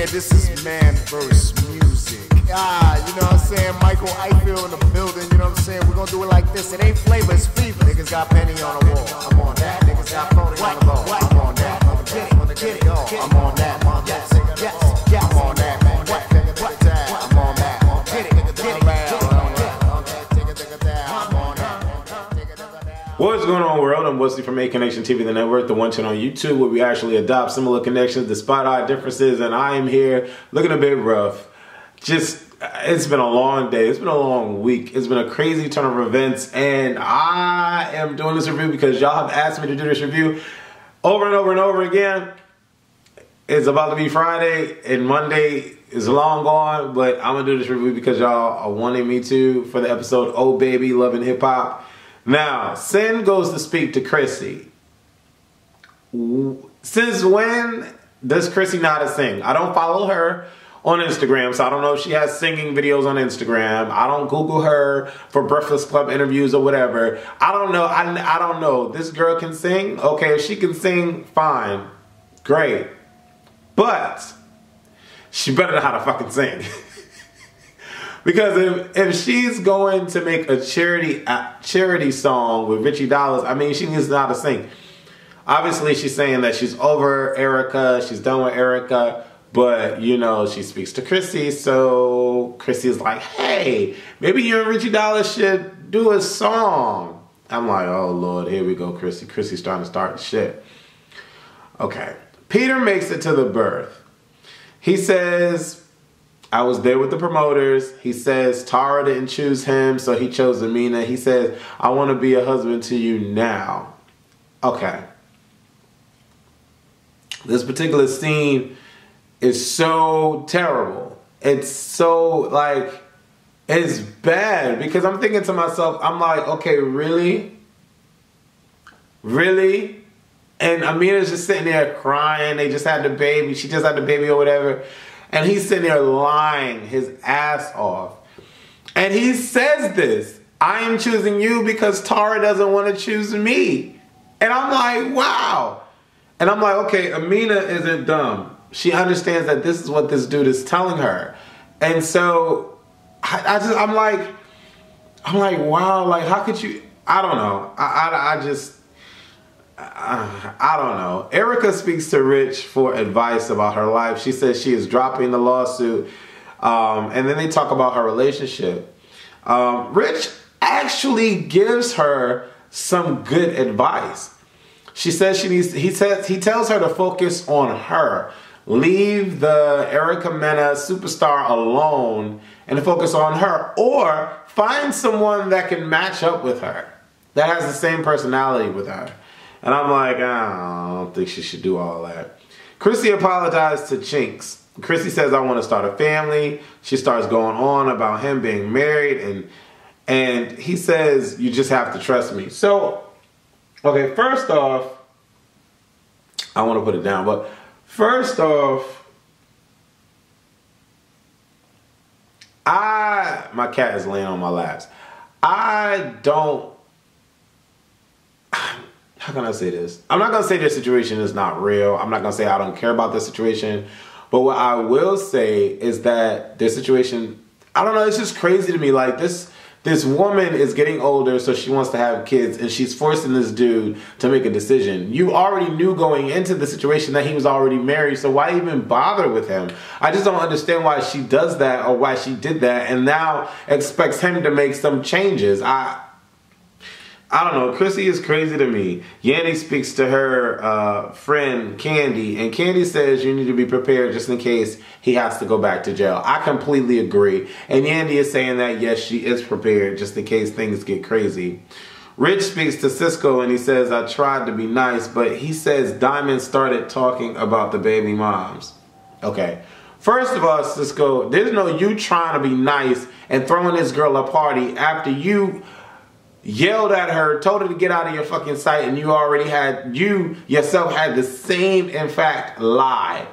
Yeah, this is man verse music. Ah, you know what I'm saying? Michael Eichel in the building, you know what I'm saying? We're gonna do it like this. It ain't flavor, it's fever. Niggas got penny on the wall. I'm on that. Niggas got phony on the ball. I'm on that. Get it, I'm on that. Yes, yes, I'm on that, man. I'm on that. Get it. What's going on, world? I'm Wesley from A Connection TV, the network, the one channel on YouTube where we actually adopt similar connections despite our differences, and I am here looking a bit rough. It's been a long day. It's been a long week. It's been a crazy turn of events, and I am doing this review because y'all have asked me to do this review over and over and over again. It's about to be Friday, and Monday is long gone, but I'm going to do this review because y'all are wanting me to for the episode, Oh Baby, Loving Hip Hop. Now, Sin goes to speak to Chrissy. Since when does Chrissy know how to sing? I don't follow her on Instagram, so I don't know if she has singing videos on Instagram. I don't Google her for Breakfast Club interviews or whatever. I don't know. I don't know. This girl can sing. Okay, if she can sing, fine. Great. But she better know how to fucking sing. Because if she's going to make a charity song with Richie Dollars, I mean, she needs to know how to sing. Obviously, she's saying that she's over Erica, she's done with Erica, but, you know, she speaks to Chrissy, so Chrissy's like, hey, maybe you and Richie Dollars should do a song. I'm like, oh, Lord, here we go, Chrissy. Chrissy's trying to start shit. Okay. Peter makes it to the birth. He says, I was there with the promoters. He says Tara didn't choose him, so he chose Amina. He says, I want to be a husband to you now. Okay. This particular scene is so terrible. It's so, like, it's bad. Because I'm thinking to myself, I'm like, okay, really? Really? And Amina's just sitting there crying. They just had the baby. She just had the baby or whatever. And he's sitting there lying his ass off. And he says this, I am choosing you because Tara doesn't want to choose me. And I'm like, wow. And I'm like, okay, Amina isn't dumb. She understands that this is what this dude is telling her. And so I'm like, wow, like how could you, I don't know. I don't know. Erica speaks to Rich for advice about her life. She says she is dropping the lawsuit. And then they talk about her relationship. Rich actually gives her some good advice. She says he tells her to focus on her. Leave the Erica Mena superstar alone and focus on her. Or find someone that can match up with her. That has the same personality with her. And I'm like, I don't think she should do all that. Chrissy apologized to Chinks. Chrissy says, I want to start a family. She starts going on about him being married. And he says, you just have to trust me. So, okay, first off, I want to put it down. But first off, my cat is laying on my laps. How can I say this? I'm not going to say this situation is not real. I'm not going to say I don't care about this situation. But what I will say is that this situation, I don't know, it's just crazy to me. Like this woman is getting older, so she wants to have kids, and she's forcing this dude to make a decision. You already knew going into the situation that he was already married, so why even bother with him? I just don't understand why she does that or why she did that and now expects him to make some changes. I don't know. Chrissy is crazy to me. Yandy speaks to her friend, Candy, and Candy says you need to be prepared just in case he has to go back to jail. I completely agree. And Yandy is saying that, yes, she is prepared just in case things get crazy. Rich speaks to Cisco, and he says, I tried to be nice, but he says Diamond started talking about the baby moms. Okay. First of all, Cisco, there's no you trying to be nice and throwing this girl a party after you yelled at her, told her to get out of your fucking sight, and you yourself had the same, in fact, lie.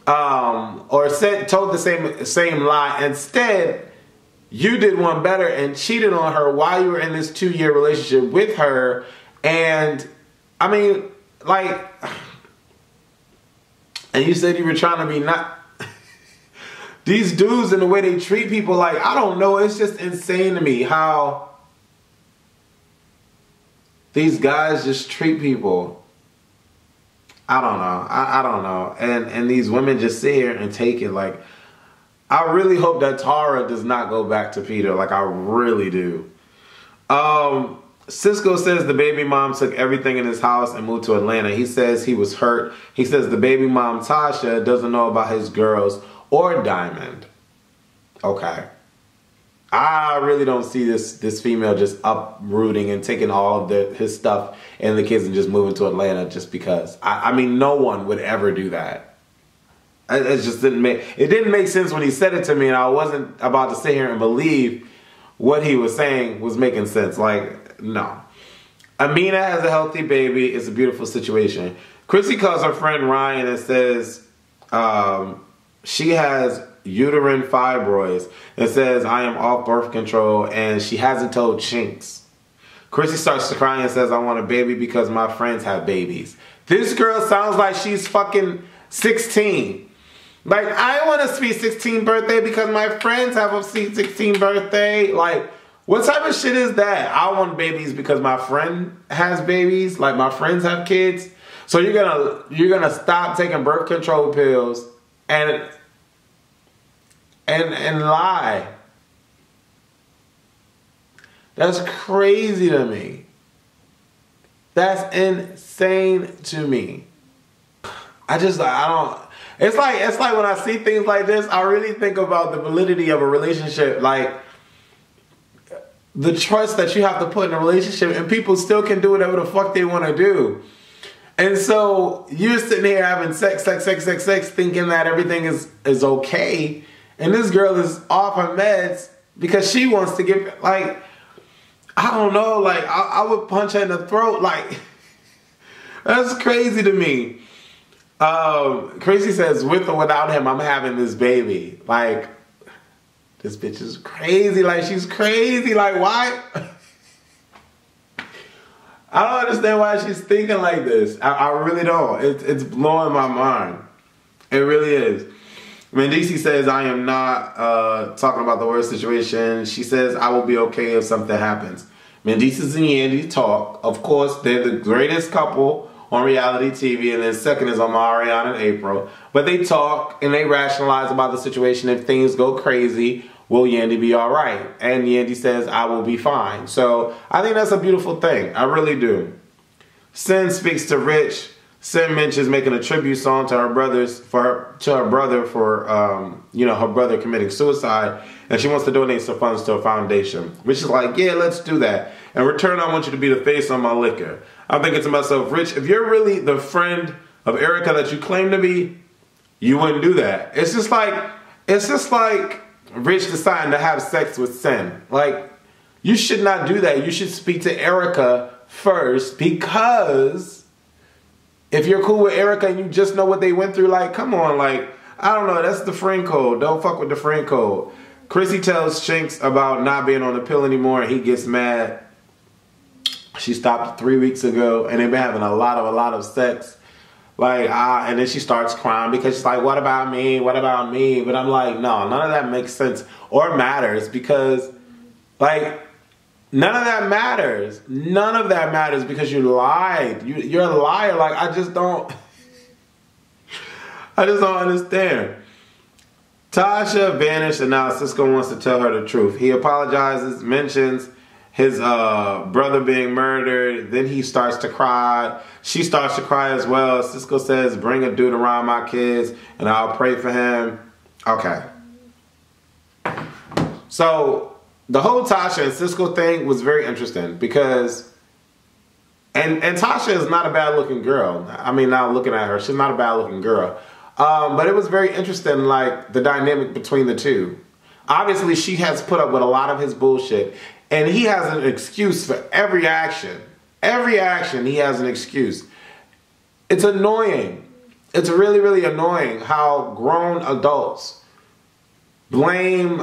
Or told the same lie. Instead, you did one better and cheated on her while you were in this 2-year relationship with her. And, I mean, like, and you said you were trying to be not... these dudes and the way they treat people, like, I don't know. It's just insane to me how these guys just treat people. I don't know. I don't know. And these women just sit here and take it. Like, I really hope that Tara does not go back to Peter. Like, I really do. Cisco says the baby mom took everything in his house and moved to Atlanta. He says he was hurt. He says the baby mom, Tasha, doesn't know about his girls or Diamond. Okay. I really don't see this female just uprooting and taking all of his stuff and the kids and just moving to Atlanta just because. I mean, no one would ever do that. It just didn't make sense when he said it to me, and I wasn't about to sit here and believe what he was saying was making sense. Like, no. Amina has a healthy baby. It's a beautiful situation. Chrissy calls her friend Ryan and says she has uterine fibroids and says, I am off birth control, and she hasn't told Chinks. Chrissy starts to cry and says, I want a baby because my friends have babies. This girl sounds like she's fucking 16. Like, I want a sweet 16 birthday because my friends have a sweet 16 birthday. Like, what type of shit is that? I want babies because my friend has babies. Like, my friends have kids. So you're gonna stop taking birth control pills and lie. That's crazy to me. That's insane to me. I don't. It's like when I see things like this, I really think about the validity of a relationship, like the trust that you have to put in a relationship, and people still can do whatever the fuck they want to do. And so you're sitting here having sex, thinking that everything is okay, and this girl is off her meds because she wants to get, like, I don't know, like, I would punch her in the throat. Like, that's crazy to me. Chrissy says, with or without him, I'm having this baby. Like, this bitch is crazy. Like, she's crazy. Like, why? I don't understand why she's thinking like this. I really don't. It's blowing my mind. It really is. Mendici says, I am not talking about the worst situation. She says, I will be okay if something happens. Mendici and Yandy talk. Of course, they're the greatest couple on reality TV, and then second is Omarion and April. But they talk and they rationalize about the situation. If things go crazy, will Yandy be all right? And Yandy says, I will be fine. So I think that's a beautiful thing. I really do. Sin speaks to Rich. Sin mentions making a tribute song to her brother for her brother committing suicide, and she wants to donate some funds to a foundation. Rich is like, yeah, let's do that. In return, I want you to be the face on my liquor. I'm thinking to myself, Rich, if you're really the friend of Erica that you claim to be, you wouldn't do that. It's just like Rich deciding to have sex with Sin. Like, you should not do that. You should speak to Erica first, because if you're cool with Erica and you just know what they went through, like, come on, like, I don't know, that's the friend code. Don't fuck with the friend code. Chrissy tells Chinks about not being on the pill anymore, and he gets mad. She stopped 3 weeks ago, and they've been having a lot of sex. Like, and then she starts crying because she's like, what about me? What about me? But I'm like, no, none of that makes sense or matters, because, like, none of that matters. None of that matters because you lied. You're a liar. Like, I just don't understand. Tasha vanished, and now Cisco wants to tell her the truth. He apologizes, mentions his brother being murdered. Then he starts to cry. She starts to cry as well. Cisco says, bring a dude around my kids and I'll pray for him. Okay. So the whole Tasha and Cisco thing was very interesting because, and Tasha is not a bad looking girl. I mean, now looking at her, she's not a bad looking girl. But it was very interesting, like, the dynamic between the two. Obviously, she has put up with a lot of his bullshit. And he has an excuse for every action. Every action, he has an excuse. It's annoying. It's really, really annoying how grown adults blame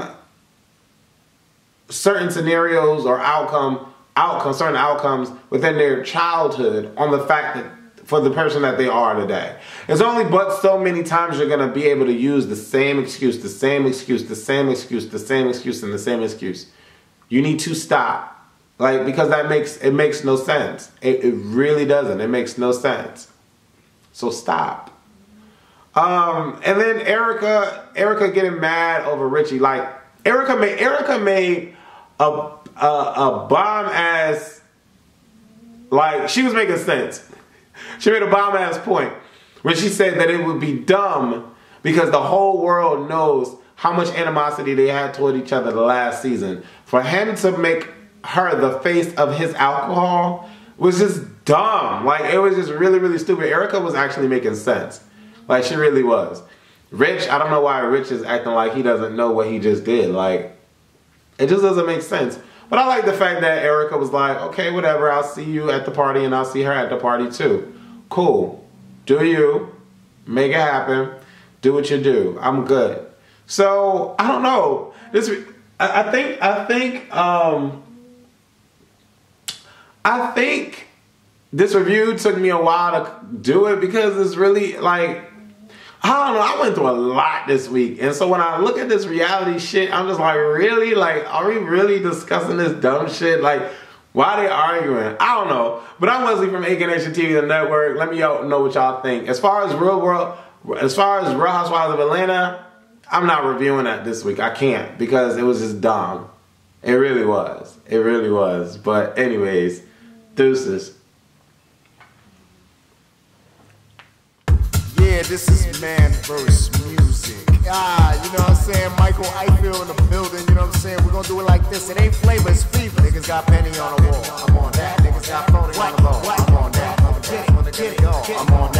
certain scenarios or certain outcomes within their childhood on the fact that for the person that they are today. There's only but so many times you're going to be able to use the same excuse, the same excuse, the same excuse, the same excuse, and the same excuse. You need to stop. Like, because it makes no sense. It really doesn't. It makes no sense. So stop. And then Erica getting mad over Richie. Like, Erica made a bomb ass, like, she was making sense. She made a bomb ass point when she said that it would be dumb because the whole world knows how much animosity they had toward each other the last season. For him to make her the face of his alcohol was just dumb. Like, it was just really, really stupid. Erica was actually making sense. Like, she really was. Rich, I don't know why Rich is acting like he doesn't know what he just did. Like, it just doesn't make sense. But I like the fact that Erica was like, okay, whatever, I'll see you at the party and I'll see her at the party too. Cool. Do you. Make it happen. Do what you do. I'm good. So, I don't know. I think this review took me a while to do it because it's really like, I don't know, I went through a lot this week. And so when I look at this reality shit, I'm just like, really? Like, are we really discussing this dumb shit? Like, why are they arguing? I don't know. But I'm Wesley from AK Nation TV, the network. Let me know what y'all think. As far as Real Housewives of Atlanta, I'm not reviewing that this week. I can't because it was just dumb. It really was. It really was. But anyways, deuces. Yeah, this is Man vs. Music. You know what I'm saying? Michael Eichel in the building, you know what I'm saying? We're gonna do it like this. It ain't flavor, it's fever. Niggas got penny on the wall. I'm on that. Niggas got phony on the ball. I'm on that. I'm on that. I'm on that.